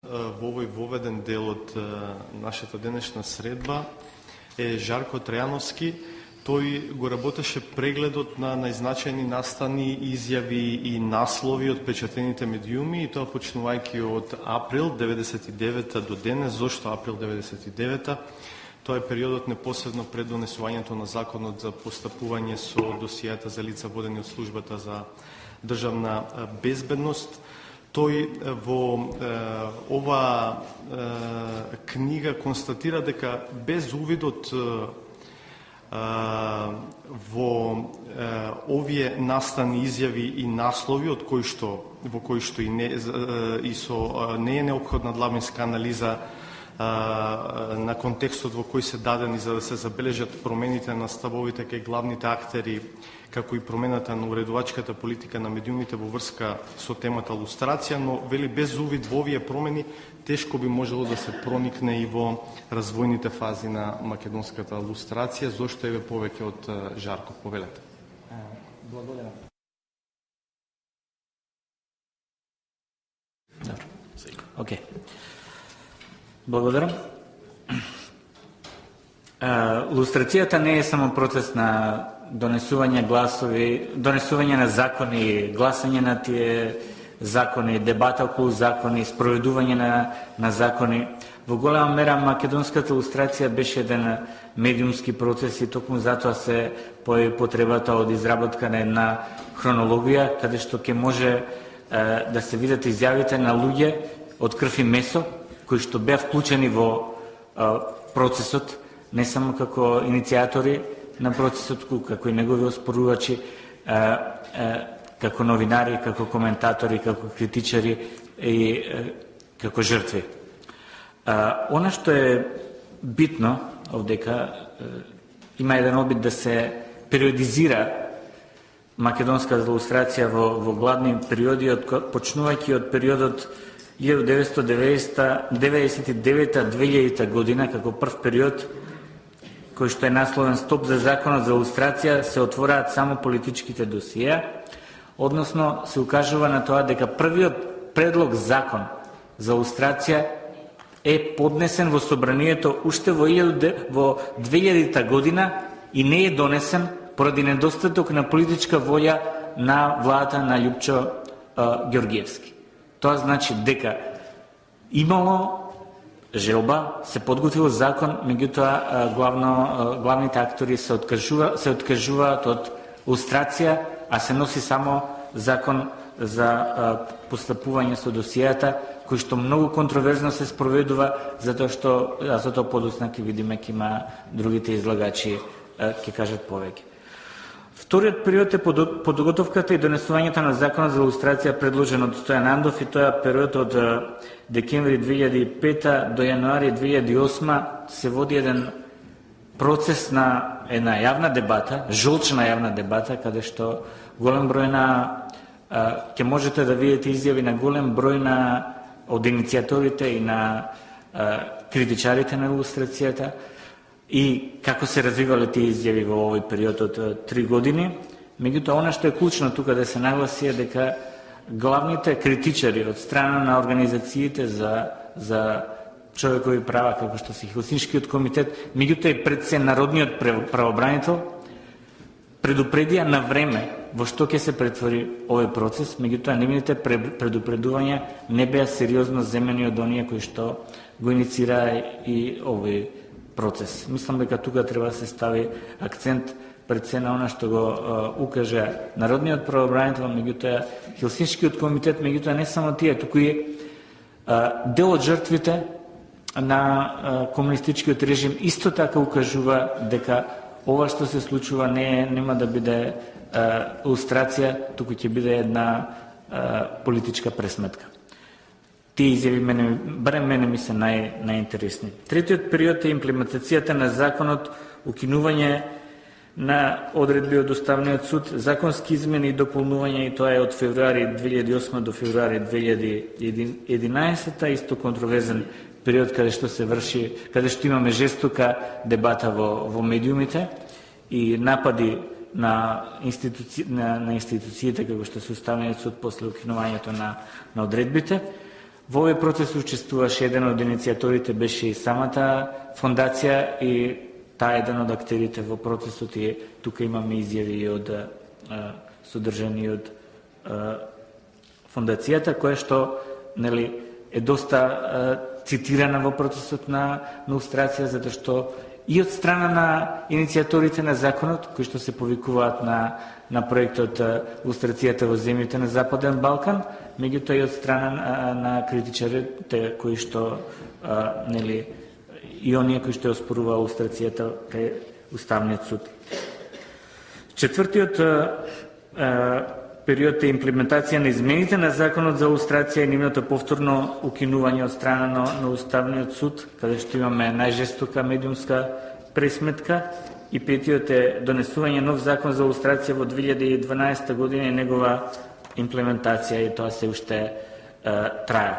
Во овој воведен дел од нашата денешна средба е Жарко Трајановски. Тој го работеше прегледот на најзначајни настани, изјави и наслови од печатените медиуми, и тоа почнувајќи од април 99 до денес. Зошто април 99? Тоа е периодот непосредно пред донесувањето на законот за постапување со досијата за лица водени од службата за државна безбедност. Тој во ова книга констатира дека без увидот во овие настани, изјави и наслови во кои што и не е неопходна длабинска анализа на контекстот во кој се дадени за да се забележат промените на ставовите кај главните актери, како и промената на уредувачката политика на медиумите во врска со темата лустрација, но вели без увид во овие промени тешко би можело да се проникне и во развојните фази на македонската лустрација. Зошто еве повеќе од Жарко, повелете. Благодарам. Добро. Океј. Благодарам. Лустрацијата не е само процес на донесување на закони, гласање на тие закони, дебата околу закони, спроведување на закони. Во голема мера македонската лустрација беше еден медиумски процес и токму затоа се појави потребата од изработка на една хронологија, каде што ќе може да се видат изјавите на луѓе од крв и месо, кои што беа вклучени во процесот, не само како иницијатори на процесот, како и негови оспорувачи, како новинари, како коментатори, како критичари и како жртви. Она што е битно овдека, има еден обид да се периодизира македонската лустрација во главни периоди, почнувајќи од периодот 1999-2000 година, како прв период, кој што е насловен Стоп за законот за лустрација, се отвораат само политичките досија, односно се укажува на тоа дека првиот предлог закон за лустрација е поднесен во собранието уште во 2000 година и не е донесен поради недостаток на политичка волја на владата на Љупчо Ѓоргиевски. Тоа значи дека имало желба, се подготвил закон, меѓутоа главните актори се откажуваат од лустрација, а се носи само закон за постапување со досијата, кој што многу контроверзно се спроведува, затоа што за тоа подоцна ќе видиме ќе има другите излагачи ќе кажат повеќе. Вториот период е подготовката и донесувањето на законот за лустрација предложен од Стојан Андов, и тоа период од декември 2005 до јануари 2008 се води еден процес на една јавна дебата, жолчна јавна дебата, каде што голем број ќе можете да видите изјави на голем број од иницијаторите и на критичарите на лустрацијата, и како се развивале тие изјави во овој период од 3 години. Меѓутоа, она што е клучно тука да се нагласи е дека главните критичари од страна на организациите за човекови права, како што се Хелсиншкиот комитет, меѓутоа и пред се Народниот правобранител, предупредија на време во што ќе се претвори овој процес, меѓутоа нивните предупредувања не беа сериозно земени од оние кои што го иницира и овој процес. Мислам дека тука треба да се стави акцент пред се на она што го укаже Народниот правобранител, меѓутоа Хелсиншкиот комитет, меѓутоа не само тие, туку и дел од жртвите на комунистичкиот режим исто така укажува дека ова што се случува нема да биде лустрација, туку ќе биде една политичка пресметка. Тие изјави барем мене ми се најинтересни. Третиот период е имплементацијата на законот, укинување на одредби од Уставниот суд, законски измени и дополнување, и тоа е од февруари 2008 до февруари 2011, исто контроверзен период каде што се врши, каде што имаме жестока дебата во медиумите и напади на институциите како што се Уставниот суд после укинувањето на одредбите. Во овој процес учествуваше еден од иницијаторите, беше и самата фондација и таа еден од актерите во процесот и тука имаме изјави од содржани од фондацијата, која што нели е доста цитирана во процесот на лустрација, затоа што и од страна на иницијаторите на законот, кои што се повикуваат на проектот лустрацијата во земјите на Западен Балкан, меѓутоа и од страна на критичарите кои што нели и оние кои што оспоруваа лустрацијата кај Уставниот суд. Четвртиот период е имплементација на измените на законот за лустрација и нивното повторно укинување од страна на Уставниот суд, каде што имаме најжестока медиумска пресметка, и петиот е донесување нов закон за лустрација во 2012 година и негова имплементација, и тоа се уште трае.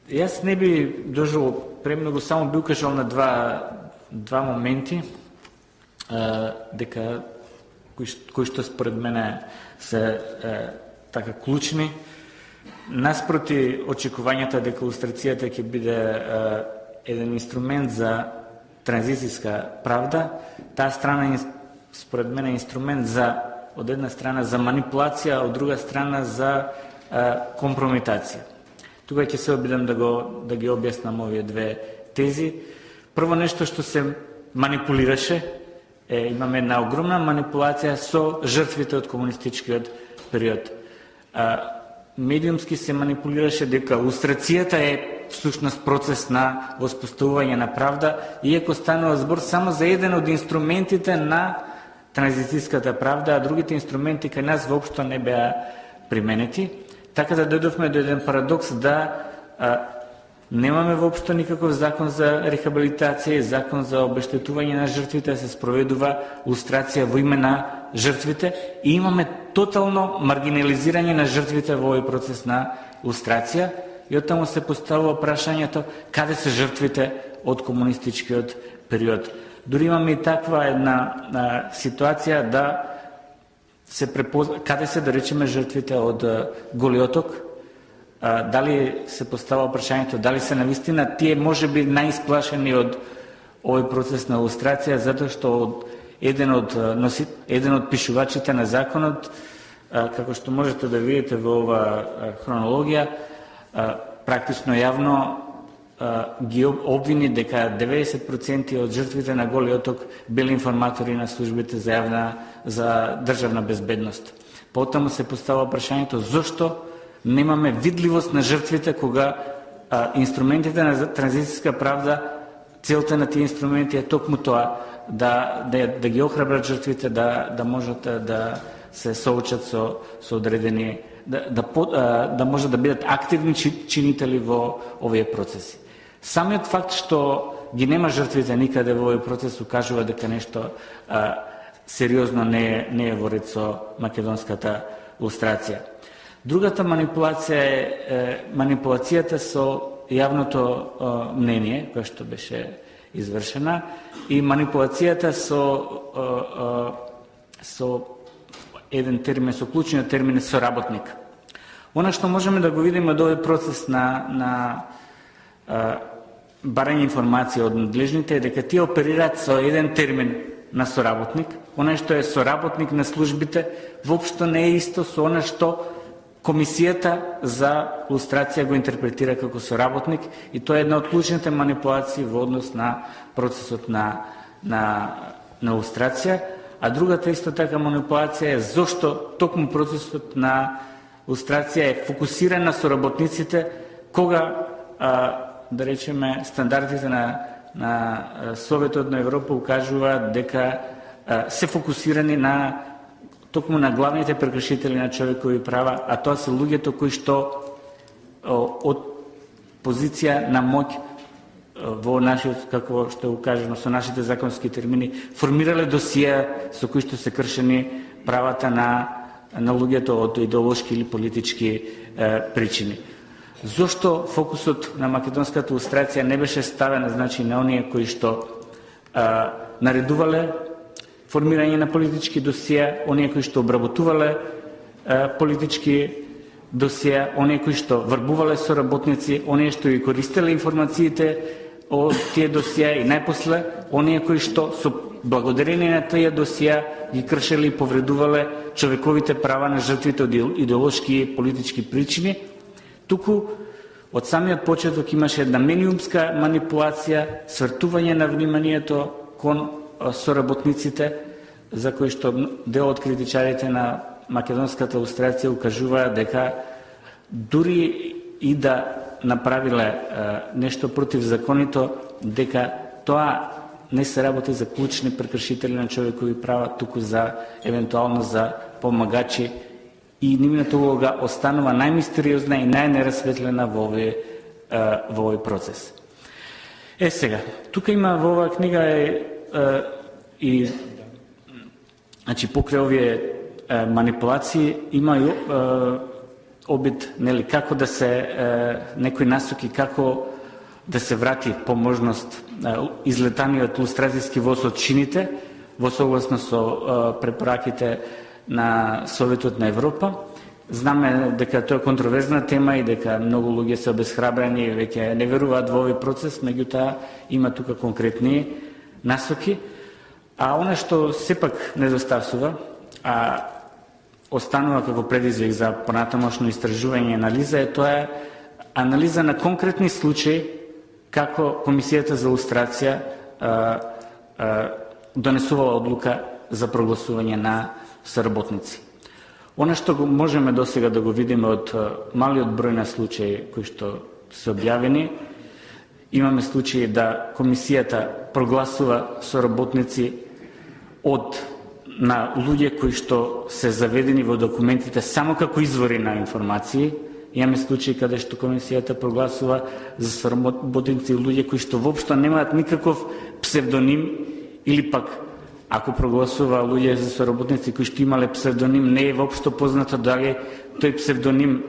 Јас не би дожил премногу, само би укажал на два моменти дека кои што според мене се така клучни. Наспроти очекувањата дека лустрацијата ќе биде еден инструмент за транзицијска правда, таа страна според мене е инструмент за, од една страна за манипулација, од друга страна за компрометација. Тука ќе се обидам да ги објаснам овие две тези. Прво нешто што се манипулираше, имаме една огромна манипулација со жртвите од комунистичкиот период. Медиумски се манипулираше дека лустрацијата е всушност процес на воспоставување на правда, иако станува збор само за еден од инструментите на транзицијската правда, а другите инструменти кај нас воопшто не беа применети. Така да дојдовме до еден парадокс да немаме воопшто никаков закон за рехабилитација и закон за обештетување на жртвите, се спроведува лустрација во име на жртвите и имаме тотално маргинализирање на жртвите во овој процес на лустрација и оттаму се поставува прашањето каде се жртвите од комунистичкиот период. Дури имаме и таква една ситуација да се препозна каде се, да речеме, жртвите од Голи оток. Дали се поставува прашањето, дали се навистина тие можеби најисплашени од овој процес на лустрација, затоа што еден од пишувачите на законот, како што можете да видите во ова хронологија, практично јавно ги обвини дека 90% од жртвите на Голи оток били информатори на службите за државна безбедност. Потаму се поставува прашањето зошто немаме видливост на жртвите кога инструментите на транзицијска правда, целта на тие инструменти е токму тоа, да ги охрабрат жртвите, да можат да се соочат со одредени, да можат да бидат активни чинители во овие процеси. Самиот факт што ги нема жртвите никаде во овој процес укажува дека нешто сериозно не е во ред со македонската лустрација. Другата манипулација е манипулацијата со јавното мнение, која што беше извршена, и манипулацијата со еден термин, со клучниот термин соработник. Она што можеме да го видиме од овој процес на барање информација од надлежните е дека тие оперираат со еден термин на соработник. Она што е соработник на службите воопшто не е исто со она што Комисијата за лустрација го интерпретира како соработник и тоа е една од клучните манипулации во однос на процесот на лустрација, а другата исто така манипулација е зошто токму процесот на лустрација е фокусиран на соработниците, кога да речеме стандардите на Советот на Европа укажуваат дека се фокусирани токму на главните прекршители на човекови права, а тоа се луѓето кои што од позиција на моќ во нашиот, како што е укажено со нашите законски термини, формирале досија со кои што се кршени правата на луѓето од идеолошки или политички причини. Зошто фокусот на македонската лустрација не беше ставен, значи, на оние кои што наредувале формирање на политички досија, оние кои што обработувале политички досија, оние кои што врбувале соработници, оние што ги користеле информациите од тие досија и најпосле оние кои што со благодарение на тие досија ги кршеле и повредувале човековите права на жртвите од идеолошки и политички причини. Туку од самиот почеток имаше една медиумска манипулација, свртување на вниманието кон соработниците, за кои што дел од критичарите на македонската лустрација укажуваат дека дури и да направиле нешто противзаконито, дека тоа не се работи за клучни прекршители на човекови права, туку за евентуално за помагачи, и нивната улога останува најмистериозна и најнерасветлена во овој процес. Сега, тука има во оваа книга и значи покрај овие манипулации има и обид, нели, како да се некои насоки како да се врати по можност излетаниот лустрацијски воз од шините во согласно со препораките на Советот на Европа. Знаме дека тоа е контроверзна тема и дека многу луѓе се обесхрабрени и веќе не веруваат во овој процес, меѓутоа има тука конкретни насоки. А оно што сепак недостасува, а останува како предизвик за понатамошно истражување и анализа, е тоа анализа на конкретни случаи како Комисијата за лустрација донесувала одлука за прогласување на соработници. Оно што можеме досега да го видиме од малиот број на случаи кои што се објавени, имаме случаи да Комисијата прогласува соработници на луѓе кои што се заведени во документите само како извори на информации. Имаме случаи каде што Комисијата прогласува за соработници луѓе кои што воопшто немаат никаков псевдоним, или пак ако прогласува луѓе за соработници кои што имале псевдоним, не е воопшто познато дали тој псевдоним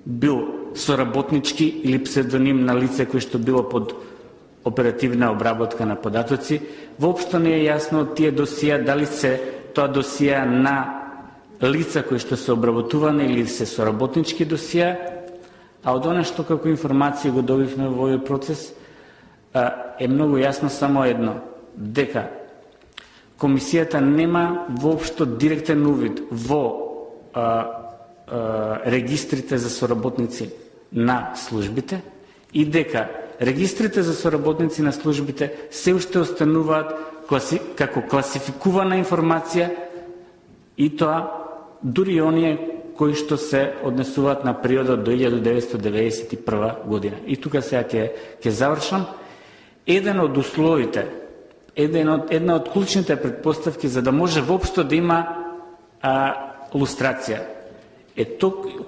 бил соработнички или псевдоним на лице кој што било под оперативна обработка на податоци. Воопшто не е јасно од тие досија дали се тоа досија на лица кои што се обработувани или се соработнички досија, а од она што како информација го добивме во овој процес е многу јасно само едно, дека Комисијата нема воопшто директен увид во регистрите за соработници на службите и дека регистрите за соработници на службите се уште остануваат како класификувана информација, и тоа дури оние кои што се однесуваат на периодот до 1991 година. И тука сега ќе завршам. Еден од условите, една од клучните предпоставки за да може воопшто да има лустрација е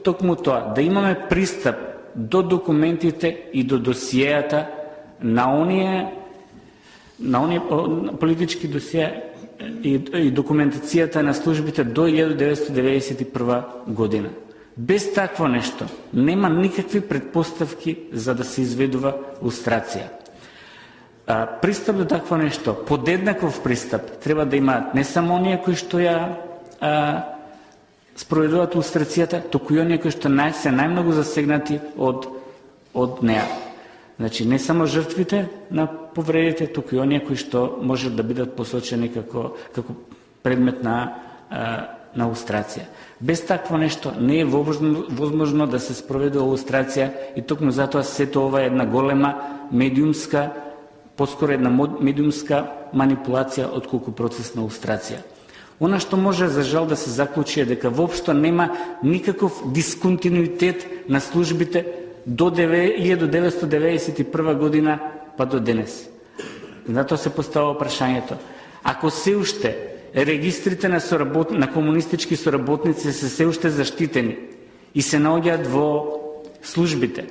токму тоа, да имаме пристап до документите и до досиеата на оние политички досиеа и документацијата на службите до 1991 година. Без такво нешто нема никакви предпоставки за да се изведува лустрација. Пристап до такво нешто, подеднаков пристап, треба да имаат не само оние кои што ја спроведуваат лустрацијата, туку и оние кои што се најмногу засегнати од неа. Значи, не само жртвите на повредите, туку и оние кои што можат да бидат посочени како предмет на лустрација. Без такво нешто не е возможно да се спроведе лустрација, и токму затоа сето ова е една голема медиумска, поскоро една медиумска манипулација отколку процес на лустрација. Она што може за жал да се заклучи е дека воопшто нема никаков дисконтинуитет на службите до 1991 година па до денес. Затоа се поставува прашањето: ако се уште регистрите на комунистички соработници се уште заштитени и се наоѓаат во службите,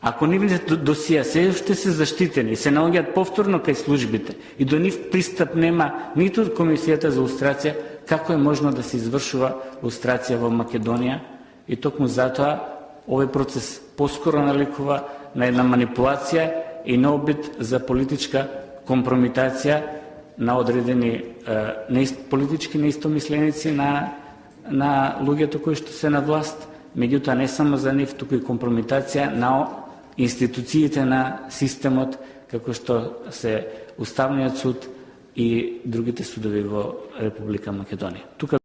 ако нивните досија се уште се заштитени и се наоѓаат повторно кај службите и до нив пристап нема ниту од Комисијата за лустрација, како е можно да се извршува лустрација во Македонија? И токму затоа овој процес поскоро наликува на една манипулација и на обид за политичка компромитација на одредени политички неистомисленици на луѓето кои што се на власт, меѓутоа не само за нив, туку и компрометација на институциите на системот, како што се Уставниот суд и другите судови во Република Македонија. Тука